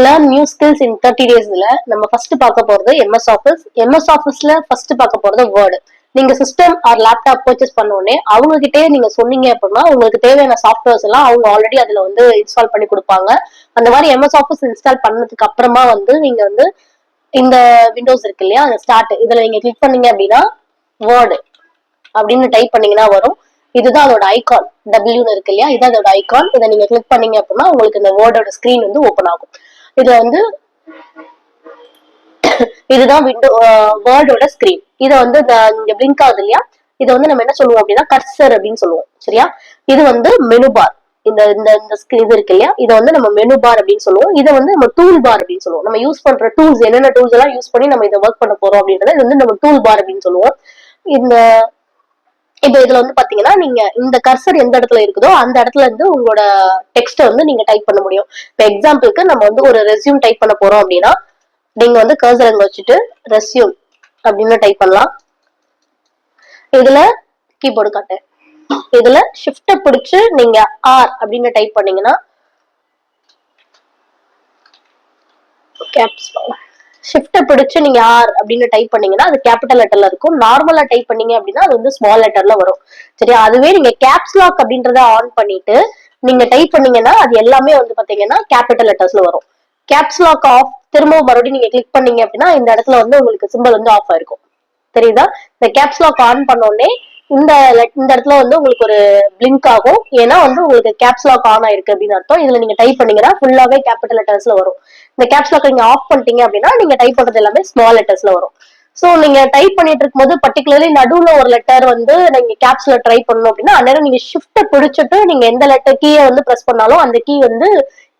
Learn new skills இன் 30 டேஸ்ல நம்ம first பார்க்க போறது எம்எஸ் ஆஃபீஸ். எம்எஸ் ஆஃபீஸ்ல ஃபர்ஸ்ட் பார்க்க போறது வேர்டு. நீங்க சிஸ்டம் ஆர் லேப்டாப் பர்ச்சேஸ் பண்ண உடனே அவங்க கிட்டே நீங்க சொன்னீங்க அப்படின்னா உங்களுக்கு தேவையான சாஃப்ட்வேர்ஸ் எல்லாம் அவங்க ஆல்ரெடி அதுல வந்து இன்ஸ்டால் பண்ணி கொடுப்பாங்க. அந்த மாதிரி எம்எஸ் ஆஃபீஸ் இன்ஸ்டால் பண்ணதுக்கு அப்புறமா வந்து நீங்க வந்து இந்த விண்டோஸ் இருக்கு இல்லையா, அந்த ஸ்டார்ட் இதுல நீங்க கிளிக் பண்ணீங்க அப்படின்னா வேர்டு அப்படின்னு டைப் பண்ணீங்கன்னா வரும். இதுதான் அதோட ஐகான், டபிள்யூன்னு இருக்கு இல்லையா, இதான் அதோட ஐகான். இதை நீங்க கிளிக் பண்ணீங்க அப்படின்னா உங்களுக்கு இந்த வேர்டோட ஸ்கிரீன் வந்து ஓப்பன் ஆகும். இதுல வந்து இதுதான் விண்டோ வேர்டோட ஸ்கிரீன். இத வந்து இங்க பிளிங்க் ஆகுது இல்லையா, இதை வந்து நம்ம என்ன சொல்லுவோம் அப்படின்னா கர்சர் அப்படின்னு சொல்லுவோம். சரியா, இது வந்து மெனு பார். இந்த இந்த இந்த இது இருக்கு இல்லையா, இதை வந்து நம்ம மெனு பார் அப்படின்னு சொல்லுவோம். இதை வந்து நம்ம டூல் பார் அப்படின்னு சொல்லுவோம். நம்ம யூஸ் பண்ற டூல்ஸ் என்னென்ன டூல்ஸ் எல்லாம் யூஸ் பண்ணி நம்ம இதை ஒர்க் பண்ண போறோம் அப்படின்றத இது வந்து நம்ம டூல் பார் அப்படின்னு சொல்லுவோம். இந்த இப்ப இதுல வந்து பாத்தீங்கன்னா நீங்க இந்த கர்சர் எந்த இடத்துல இருக்குதோ அந்த இடத்துல இருந்து உங்களோட டெக்ஸ்ட வந்து நீங்க டைப் பண்ண முடியும். இப்ப எக்ஸாம்பிளுக்கு நம்ம வந்து ஒரு ரெஸ்யூம் டைப் பண்ண போறோம் அப்படின்னா நீங்க வந்து கர்சர் அங்க வச்சுட்டு ரெஸ்யூம் அப்படின்னு டைப் பண்ணலாம். இதுல கீபோர்டு காட்டேன். இதுல ஷிஃப்ட பிடிச்சு நீங்க ஆர் அப்படின்னு டைப் பண்ணீங்கன்னா ஷிஃப்ட பிடிச்சு நீங்க ஆர் அப்படின்னு டைப் பண்ணீங்கன்னா அது கேபிட்டல் லெட்டர்ல இருக்கும். நார்மலா டைப் பண்ணீங்க அப்படின்னா அது வந்து ஸ்மால் லெட்டர்ல வரும். சரியா, அதுவே நீங்க கேப்ஸ் லாக் அப்படின்றத ஆன் பண்ணிட்டு நீங்க டைப் பண்ணீங்கன்னா அது எல்லாமே வந்து பாத்தீங்கன்னா கேபிட்டல் லெட்டர்ஸ்ல வரும். கேப்ஸ் லாக் ஆஃப் திரும்பவும் மறுபடியும் நீங்க கிளிக் பண்ணீங்க அப்படின்னா இந்த இடத்துல வந்து உங்களுக்கு சிம்பிள் வந்து ஆஃப் ஆயிருக்கும். தெரியுதா, இந்த கேப்ஸ் லாக் ஆன் பண்ணோடனே இந்த இடத்துல வந்து உங்களுக்கு ஒரு பிளிங்க் ஆகும். ஏன்னா வந்து உங்களுக்கு கேப்ஸ் லாக் ஆன் ஆயிருக்கு அப்படின்னு அர்த்தம். இதுல நீங்க டைப் பண்ணீங்கன்னா ஃபுல்லாவே கேபிட்டல் லெட்டர்ஸ்ல வரும். இந்த கேப்ஸ் லாக் நீங்க ஆஃப் பண்ணிட்டீங்க அப்படின்னா நீங்க டைப் பண்றது எல்லாமே ஸ்மால் லெட்டர்ஸ்ல வரும். சோ நீங்க டைப் பண்ணிட்டு இருக்கும்போது பர்டிகுலர்லி நடுவுல ஒரு லெட்டர் வந்து நீங்க கேப்ஸ்ல ட்ரை பண்ணணும் அப்படின்னா அந்நேரம் நீங்க ஷிஃப்ட பிடிச்சிட்டு நீங்க எந்த லெட்டர் கீயை வந்து பிரஸ் பண்ணாலும் அந்த கீ வந்து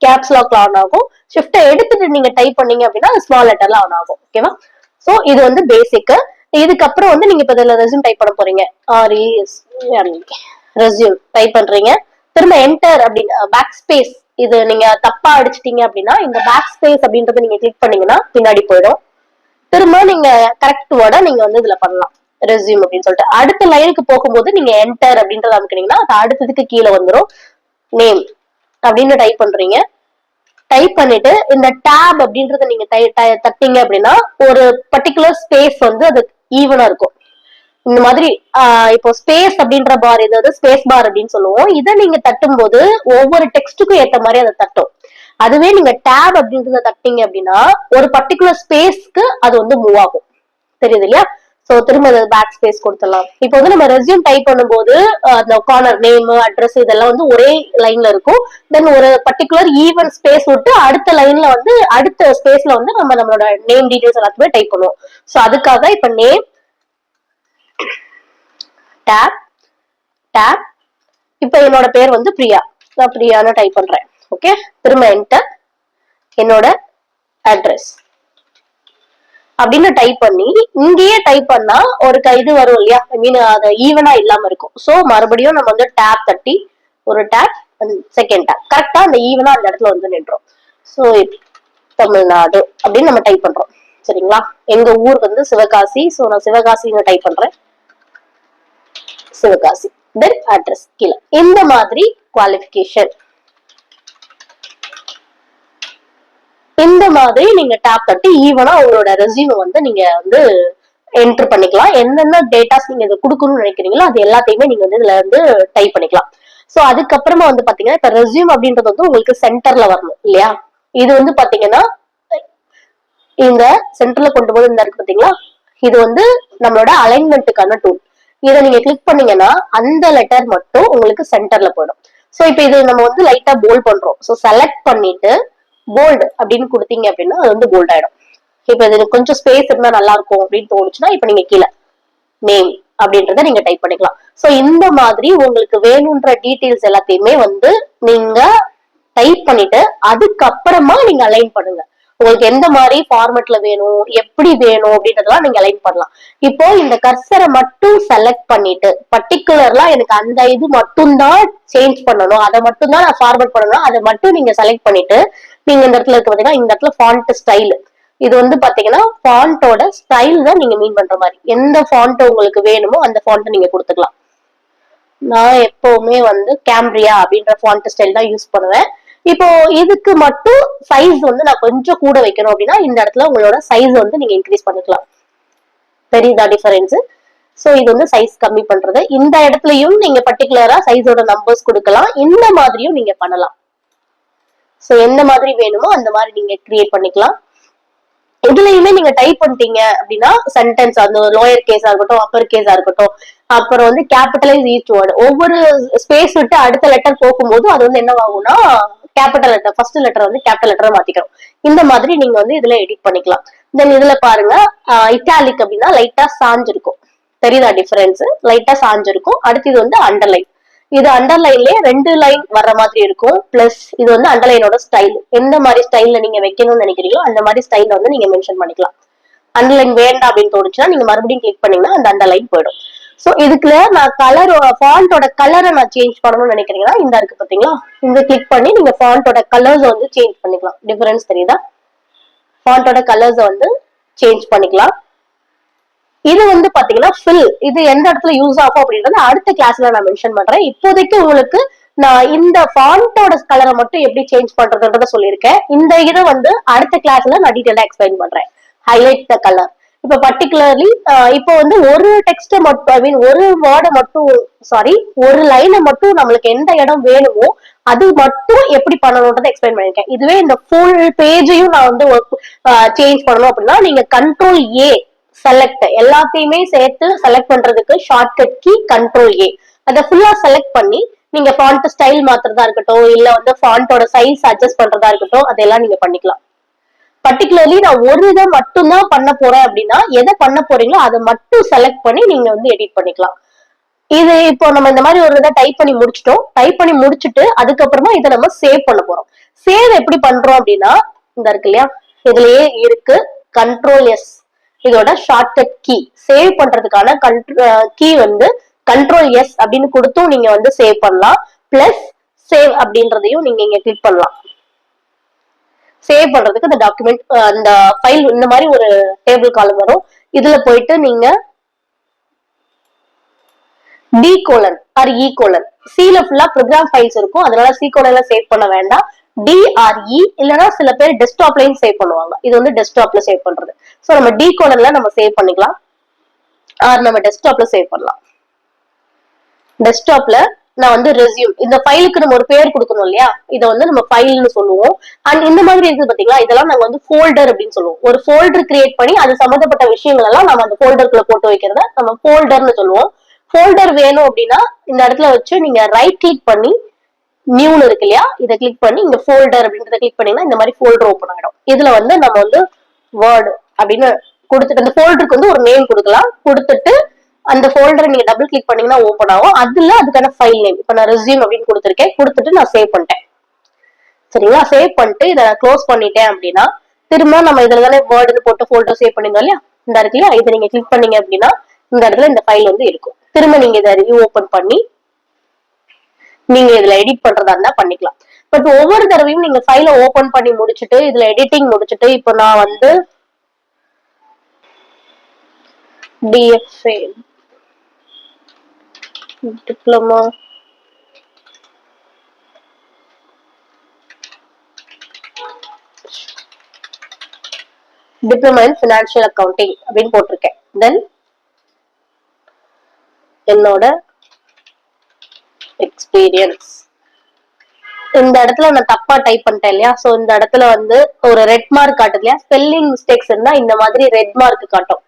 கேப்ஸ் லாக்ல ஆன் ஆகும். ஷிஃப்ட எடுத்துட்டு நீங்க டைப் பண்ணீங்க அப்படின்னா ஸ்மால் லெட்டர்ல ஆன் ஆகும். ஓகேவா, சோ இது வந்து பேசிக். இதுக்கப்புறம் வந்து நீங்க இப்ப இதுல ரெஸ்யூம் டைப் பண்ண போறீங்க. ரெஸ்யூம் டைப் பண்றீங்க. திரும்ப என்டர் அப்படின்னு பேக் ஸ்பேஸ் இது நீங்க தப்பா அடிச்சிட்டீங்க அப்படின்னா இந்த பேக் ஸ்பேஸ் அப்படின்றத நீங்க கிளிக் பண்ணீங்கன்னா பின்னாடி போயிடும். திரும்ப நீங்க கரெக்ட் வேர்டா நீங்க வந்து இதுல பண்ணலாம் ரெஸ்யூம் அப்படின்னு சொல்லிட்டு. அடுத்த லைனுக்கு போகும்போது நீங்க என்டர் அப்படின்றத அமைக்கிறீங்கன்னா அது அடுத்ததுக்கு கீழே வந்துடும். நேம் அப்படின்னு டைப் பண்றீங்க. டைப் பண்ணிட்டு இந்த டேப் அப்படின்றத நீங்க தட்டிங்க அப்படின்னா ஒரு பர்டிகுலர் ஸ்பேஸ் வந்து அது ஈவனா இருக்கும். இந்த மாதிரி இப்போ ஸ்பேஸ் அப்படின்ற பார் ஏதாவது ஸ்பேஸ் பார் அப்படின்னு சொல்லுவோம். இதை நீங்க தட்டும் போது ஒவ்வொரு டெக்ஸ்டுக்கும் ஏத்த மாதிரி அதை தட்டும். அதுவே நீங்க டேப் அப்படின்றத தட்டிங்க அப்படின்னா ஒரு பர்டிகுலர் ஸ்பேஸ்க்கு அது வந்து மூவ் ஆகும். தெரியுது இல்லையா, சோ திரும்ப பேக் ஸ்பேஸ் கொடுத்துடலாம். இப்போ வந்து நம்ம ரெஸ்யூம் டைப் பண்ணும்போது அந்த கார்னர் நேம் அட்ரஸ் இதெல்லாம் வந்து ஒரே லைன்ல இருக்கும். தென் ஒரு பர்டிகுலர் ஈவன் ஸ்பேஸ் விட்டு அடுத்த லைன்ல வந்து அடுத்த ஸ்பேஸ்ல வந்து நம்ம நம்மளோட நேம் டீடைல்ஸ் எல்லாத்துக்குமே டைப் பண்ணுவோம். சோ அதுக்காக இப்ப நேம் டேப் டேப் இப்ப என்னோட பேர் வந்து பிரியா, நான் பிரியான்னு டைப் பண்றேன். ஓகே, திரும்ப என்டர் என்னோட அட்ரஸ் அப்படின்னு டைப் பண்ணி இங்கேயே டைப் பண்ணா ஒரு இது வரும் இல்லையா, ஐ மீன் அது ஈவனா இல்லாம இருக்கும். சோ மறுபடியும் நம்ம வந்து டேப் தட்டி ஒரு டேப் செகண்ட் டேப் கரெக்டா அந்த ஈவனா அந்த இடத்துல வந்து நின்றோம். சோ தமிழ்நாடு அப்படின்னு நம்ம டைப் பண்றோம். சரிங்களா, எங்க ஊர் வந்து சிவகாசி. சோ நான் சிவகாசின்னு டைப் பண்றேன். சிவகாசி தென் அட்ரஸ் கீழே. இந்த மாதிரி குவாலிஃபிகேஷன் இந்த மாதிரி நீங்க டேப் தட்டி ஈவனா உங்களோட ரெஸ்யூம் வந்து நீங்க வந்து என்டர் பண்ணிக்கலாம். என்னென்ன டேட்டாஸ் நீங்க இதை கொடுக்கணும்னு நினைக்கிறீங்களோ அது எல்லாத்தையுமே நீங்க வந்து இதுல வந்து டைப் பண்ணிக்கலாம். சோ அதுக்கப்புறமா வந்து பாத்தீங்கன்னா இப்ப ரெஸ்யூம் அப்படின்றது வந்து உங்களுக்கு சென்டர்ல வரணும் இல்லையா. இது வந்து பாத்தீங்கன்னா இந்த சென்டர்ல கொண்டு போது இந்த இருக்கு பாத்தீங்களா, இது வந்து நம்மளோட அலைன்மெண்ட்டுக்கான டூல். இதை நீங்க கிளிக் பண்ணீங்கன்னா அந்த லெட்டர் மட்டும் உங்களுக்கு சென்டர்ல போயிடும். சோ இப்ப இது நம்ம வந்து லைட்டா போல்ட் பண்றோம். சோ செலக்ட் பண்ணிட்டு போல்டு அப்படின்னு கொடுத்தீங்க அப்படின்னா அது வந்து போல்ட் ஆயிடும். இப்ப இது கொஞ்சம் ஸ்பேஸ் இருந்தா நல்லா இருக்கும் அப்படின்னு தோணுச்சுன்னா இப்ப நீங்க கீழே நேம் அப்படின்றத நீங்க டைப் பண்ணிக்கலாம். சோ இந்த மாதிரி உங்களுக்கு வேணும்ன்ற டீடைல்ஸ் எல்லாத்தையுமே வந்து நீங்க டைப் பண்ணிட்டு அதுக்கப்புறமா நீங்க அலைன் பண்ணுங்க. உங்களுக்கு எந்த மாதிரி ஃபார்மேட்ல வேணும் எப்படி வேணும் அப்படின்றதெல்லாம் நீங்க அலைன் பண்ணலாம். இப்போ இந்த கர்சரை மட்டும் செலக்ட் பண்ணிட்டு பர்டிகுலர்லா எனக்கு அந்த இது மட்டும் தான் சேஞ்ச் பண்ணணும், அதை மட்டும் தான் நான் ஃபார்மேட் பண்ணணும், அதை மட்டும் நீங்க செலக்ட் பண்ணிட்டு நீங்க இந்த இடத்துல இருக்கு பாத்தீங்கன்னா இந்த இடத்துல ஃபாண்ட் ஸ்டைல் இது வந்து பாத்தீங்கன்னா ஃபாண்டோட ஸ்டைல் தான் நீங்க மீன் பண்ற மாதிரி. எந்த ஃபாண்ட் உங்களுக்கு வேணுமோ அந்த ஃபாண்ட் நீங்க கொடுத்துக்கலாம். நான் எப்பவுமே வந்து கேம்பிரியா அப்படின்ற ஃபாண்ட் ஸ்டைல் தான் யூஸ் பண்ணுவேன். இப்போ இதுக்கு மட்டும் சைஸ் வந்து நான் கொஞ்சம் கூட வைக்கணும் அப்படின்னா இந்த இடத்துல உங்களோட சைஸ் வந்து நீங்க இன்க்ரீஸ் பண்ணிக்கலாம். தெரியுதா டிஃபரன்ஸ்? சோ இது வந்து சைஸ் கம்மி பண்றது. இந்த இடத்துலயும் நீங்க பர்டிகுலரா சைஸோட நம்பர்ஸ் கொடுக்கலாம். இந்த மாதிரியும் நீங்க பண்ணலாம். சோ எந்த மாதிரி வேணுமோ அந்த மாதிரி நீங்க கிரியேட் பண்ணிக்கலாம். இதுலயுமே நீங்க டைப் பண்ணிட்டீங்க அப்படின்னா சென்டென்ஸ் அந்த லோயர் கேஸா இருக்கட்டும், அப்பர் கேஸா இருக்கட்டும், அப்புறம் வந்து கேபிட்டலைஸ் ஈச் வேர்டு ஒவ்வொரு ஸ்பேஸ் விட்டு அடுத்த லெட்டர் போகும்போது அது வந்து என்ன ஆகும்னா கேபிட்டல் லெட்டர் ஃபர்ஸ்ட் லெட்டர் வந்து கேபிட்டல் லெட்டர் மாத்திக்கிறோம். இந்த மாதிரி நீங்க வந்து இதுல எடிட் பண்ணிக்கலாம். தென் இதுல பாருங்க இட்டாலிக் அப்படின்னா லைட்டா சாஞ்சிருக்கும். தெரியுதா டிஃபரன்ஸ்? லைட்டா சாஞ்சிருக்கும். அடுத்து இது வந்து அண்டர்லைன். இது அண்டர்லைன்லயே 2 லைன் வர்ற மாதிரி இருக்கும். பிளஸ் இது வந்து அண்டர்லைனோட ஸ்டைல். எந்த மாதிரி ஸ்டைல்ல நீங்க வைக்கணும்னு நினைக்கிறீங்களோ அந்த மாதிரி ஸ்டைல்ல வந்து நீங்க மென்ஷன் பண்ணிக்கலாம். அண்டர்லைன் வேண்டாம் அப்படின்னு தோணுச்சுன்னா நீங்க மறுபடியும் கிளிக் பண்ணீங்கன்னா அந்த அண்டர்லைன் போயிடும். சோ இதுக்குள்ள நான் கலர் ஃபாண்டோட கலரை நான் சேஞ்ச் பண்ணணும்னு நினைக்கிறீங்கன்னா இந்த இருக்கு பாத்தீங்களா, இந்த கிளிக் பண்ணி நீங்க ஃபாண்டோட கலர்ஸ் வந்து சேஞ்ச் பண்ணிக்கலாம். டிஃபரன்ஸ் தெரியுதா? ஃபாண்டோட கலர்ஸ் வந்து சேஞ்ச் பண்ணிக்கலாம். இது வந்து பாத்தீங்கன்னா ஃபில் இது எந்த இடத்துல யூஸ் ஆகும் அப்படின்றத அடுத்த கிளாஸ்ல நான் மென்ஷன் பண்றேன். இப்போதைக்கு உங்களுக்கு நான் இந்த ஃபாண்டோட கலரை மட்டும் எப்படி சேஞ்ச் பண்றதுன்றத சொல்லியிருக்கேன். இந்த இதை வந்து அடுத்த கிளாஸ்ல நான் டீடைலா எக்ஸ்பிளைன் பண்றேன். Highlight the colour. இப்ப பர்டிகுலர்லி இப்போ வந்து ஒரு டெக்ஸ்ட மட்டும் ஐ மீன் ஒரு வேர்டை மட்டும் சாரி ஒரு லைனை மட்டும் நம்மளுக்கு எந்த இடம் வேணுமோ அது மட்டும் எப்படி பண்ணணும்ன்றதை எக்ஸ்பிளைன் பண்ணிருக்கேன். இதுவே இந்த ஃபுல் பேஜையும் நான் வந்து சேஞ்ச் பண்ணணும் அப்படின்னா நீங்க கண்ட்ரோல் ஏ செலக்ட் எல்லாத்தையுமே சேர்த்து செலக்ட் பண்றதுக்கு ஷார்ட்கட் கீ கண்ட்ரோல் ஏ. அதை ஃபுல்லா செலக்ட் பண்ணி நீங்க ஃபாண்ட் ஸ்டைல் மாத்துறதா இருக்கட்டும் இல்ல வந்து ஃபாண்டோட சைஸ் அட்ஜஸ்ட் பண்றதா இருக்கட்டும் அதெல்லாம் நீங்க பண்ணிக்கலாம். பர்டிகுலர்லி நான் ஒரு இதை மட்டும் தான் பண்ண போறேன் அப்படின்னா எதை பண்ண போறீங்களோ அதை மட்டும் செலக்ட் பண்ணி நீங்க வந்து எடிட் பண்ணிக்கலாம். இது இப்போ நம்ம இந்த மாதிரி ஒரு இதை டைப் பண்ணி முடிச்சிட்டோம். டைப் பண்ணி முடிச்சுட்டு அதுக்கப்புறமா இதை நம்ம சேவ் பண்ண போறோம். சேவ் எப்படி பண்றோம் அப்படின்னா இந்த இருக்கு இல்லையா, இதுலயே இருக்கு கண்ட்ரோல் எஸ் இதோட ஷார்ட்கட் கீ. சேவ் பண்றதுக்கான கீ வந்து கண்ட்ரோல் எஸ் அப்படின்னு கொடுத்தும் நீங்க வந்து சேவ் பண்ணலாம். பிளஸ் சேவ் அப்படின்றதையும் நீங்க இங்க கிளிக் பண்ணலாம். சேவ் பண்றதுக்கு இந்த டாக்குமெண்ட் அந்த ஃபைல் இந்த மாதிரி ஒரு டேபிள் காலம் வரும். இதுல போயிட்டு நீங்க D colon R E colon சில ஃபுல்லா ப்ரோக்ராம் ஃபைல்ஸ் இருக்கும். அதனால சி கோலன்ல சேவ் பண்ண வேண்டாம். டிஆர்இ இல்லைன்னா சில பேர் டெஸ்க்டாப்லயும் சேவ் பண்ணுவாங்க. இது வந்து டெஸ்க்டாப்ல சேவ் பண்றது. சோ நம்ம டி கோலன்ல நம்ம சேவ் பண்ணிக்கலாம் ஆர் நம்ம டெஸ்க்டாப்ல சேவ் பண்ணலாம். டெஸ்க்டாப்ல நான் வந்து ரெஸ்யூம் இந்த ஃபைலுக்கு நம்ம ஒரு பேர் கொடுக்கணும் இல்லையா, இதை வந்து நம்ம ஃபைல்னு சொல்லுவோம். அண்ட் இந்த மாதிரி இருக்குது பாத்தீங்களா, இதெல்லாம் நாங்க வந்து ஃபோல்டர் அப்படின்னு சொல்லுவோம். ஒரு ஃபோல்டர் கிரியேட் பண்ணி அது சம்பந்தப்பட்ட விஷயங்கள் எல்லாம் நம்ம அந்த ஃபோல்டருக்குள்ள போட்டு வைக்கிறத நம்ம ஃபோல்டர்னு சொல்லுவோம். ஃபோல்டர் வேணும் அப்படின்னா இந்த இடத்துல வச்சு நீங்க ரைட் கிளிக் பண்ணி நியூன்னு இருக்கு இல்லையா, இதை கிளிக் பண்ணி இங்க ஃபோல்டர் அப்படின்றத கிளிக் பண்ணீங்கன்னா இந்த மாதிரி ஃபோல்டர் ஓப்பன் ஆயிடும். இதுல வந்து நம்ம வந்து வேர்டு அப்படின்னு கொடுத்துட்டு அந்த ஃபோல்டருக்கு வந்து ஒரு நேம் கொடுக்கலாம். கொடுத்துட்டு அந்த ஃபோல்டரை நீங்க டபுள் கிளிக் பண்ணீங்கன்னா ஓப்பன் ஆகும். அதுல அதுக்கான ஃபைல் நேம் இப்ப நான் ரெஸ்யூம் அப்படின்னு கொடுத்துருக்கேன். கொடுத்துட்டு நான் சேவ் பண்ணிட்டேன். சரிங்களா, சேவ் பண்ணிட்டு இதை க்ளோஸ் பண்ணிட்டேன் அப்படின்னா திரும்ப நம்ம இதுல தானே வேர்டுன்னு போட்டு ஃபோல்டர் சேவ் பண்ணிருந்தோம் இல்லையா, இந்த இருக்கு இல்லையா, இதை நீங்க கிளிக் பண்ணீங்க அப்படின்னா இந்த இடத்துல இந்த ஃபைல் வந்து இருக்கும். திரும்ப நீங்க இதை ரிவ்யூ ஓபன் பண்ணி நீங்க இதுல எடிட் பண்றதா இருந்தா பண்ணிக்கலாம். பட் ஒவ்வொரு தடவையும் நீங்க ஃபைலை ஓபன் பண்ணி முடிச்சுட்டு இதுல எடிட்டிங் முடிச்சுட்டு இப்போ நான் வந்து TFA diploma diploma in financial accounting அப்படின்னு போட்டிருக்கேன். தென் என்னோட எக்ஸ்பீரியன்ஸ் இந்த இடத்துல நான் தப்பா டைப் பண்ணிட்டேன் இல்லையா, சோ இந்த இடத்துல வந்து ஒரு ரெட் மார்க் காட்டுது இல்லையா, ஸ்பெல்லிங் மிஸ்டேக்ஸ் இருந்தா இந்த மாதிரி ரெட் மார்க் காட்டும்.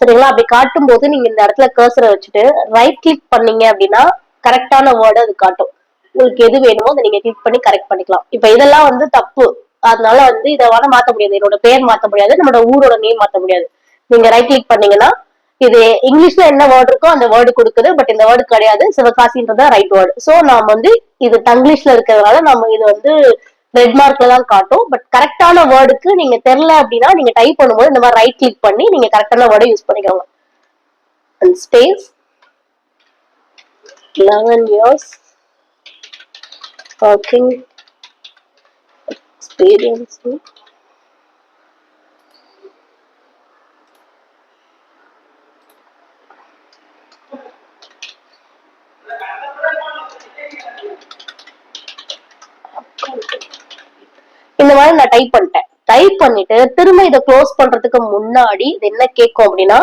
சரிங்களா, அப்படி காட்டும் போது நீங்க இந்த இடத்துல கர்சரை வச்சுட்டு ரைட் கிளிக் பண்ணீங்க அப்படின்னா கரெக்டான வேர்டு அது காட்டும். உங்களுக்கு எது வேணுமோ அதை நீங்க கிளிக் பண்ணி கரெக்ட் பண்ணிக்கலாம். இப்ப இதெல்லாம் வந்து தப்பு, அதனால வந்து இதை வேணா மாத்த முடியாது. என்னோட பேர் மாத்த முடியாது, நம்மளோட ஊரோட நேம் மாத்த முடியாது. நீங்க ரைட் கிளிக் பண்ணீங்கன்னா இது இங்கிலீஷ்ல என்ன வேர்டு இருக்கோ அந்த வேர்டு கொடுக்குது. பட் இந்த வேர்டு கிடையாது, சிவகாசின்றத ரைட் வேர்டு. சோ நாம வந்து இது தங்கிலீஷ்ல இருக்கிறதுனால நம்ம இது வந்து ரெட் மார்க்ல தான் காட்டும். பட் கரெக்டான வேர்டுக்கு நீங்க தெரியல அப்படின்னா நீங்க டைப் பண்ணும்போது இந்த மாதிரி ரைட் கிளிக் பண்ணி நீங்க கரெக்டான வேர்டை யூஸ் பண்ணிக்கோங்க. And space 11 years working experience. இந்த மாதிரி நான் டைப் பண்ணிட்டேன். டைப் பண்ணிட்டு திரும்ப இதை க்ளோஸ் பண்றதுக்கு முன்னாடி இது என்ன கேட்கும் அப்படின்னா,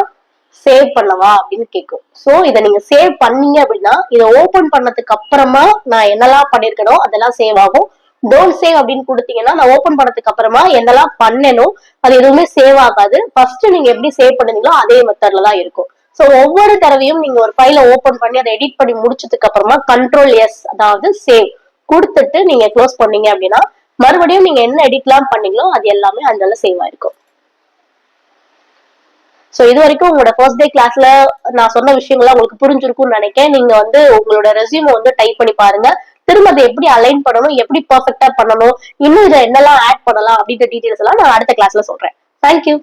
சேவ் பண்ணவா அப்படின்னு கேட்கும். சோ இதை நீங்க சேவ் பண்ணீங்க அப்படின்னா, இதை ஓபன் பண்ணதுக்கு அப்புறமா நான் என்னெல்லாம் பண்ணிருக்கனோ அதெல்லாம் சேவ் ஆகும். டோன்ட் சேவ் அப்படின்னு கொடுத்தீங்கன்னா, நான் ஓபன் பண்ணதுக்கு அப்புறமா என்னெல்லாம் பண்ணனோ அது எதுவுமே சேவ் ஆகாது. ஃபர்ஸ்ட் நீங்க எப்படி சேவ் பண்ணுவீங்களோ அதே மெத்தட்ல தான் இருக்கும். சோ ஒவ்வொரு தடவையும் நீங்க ஒரு ஃபைலை ஓபன் பண்ணி அதை எடிட் பண்ணி முடிச்சதுக்கு அப்புறமா கண்ட்ரோல் எஸ், அதாவது சேவ் கொடுத்துட்டு நீங்க க்ளோஸ் பண்ணீங்க அப்படின்னா, மறுபடியும் நீங்க என்ன எடிட்லாம் பண்ணீங்களோ அது எல்லாமே அதனால சேவ் ஆயிருக்கும். சோ இது வரைக்கும் உங்களோட ஃபர்ஸ்ட் டே கிளாஸ்ல நான் சொன்ன விஷயங்கள்லாம் உங்களுக்கு புரிஞ்சிருக்கும்னு நினைக்கிறேன். நீங்க வந்து உங்களோட ரெஸ்யூம் வந்து டைப் பண்ணி பாருங்க. திரும்ப அதை எப்படி அலைன் பண்ணணும், எப்படி பெர்ஃபெக்ட்டா பண்ணணும், இன்னும் இதை என்னெல்லாம் ஆட் பண்ணலாம் அப்படின்ற டீடைல்ஸ் எல்லாம் நான் அடுத்த கிளாஸ்ல சொல்றேன். தேங்க்யூ.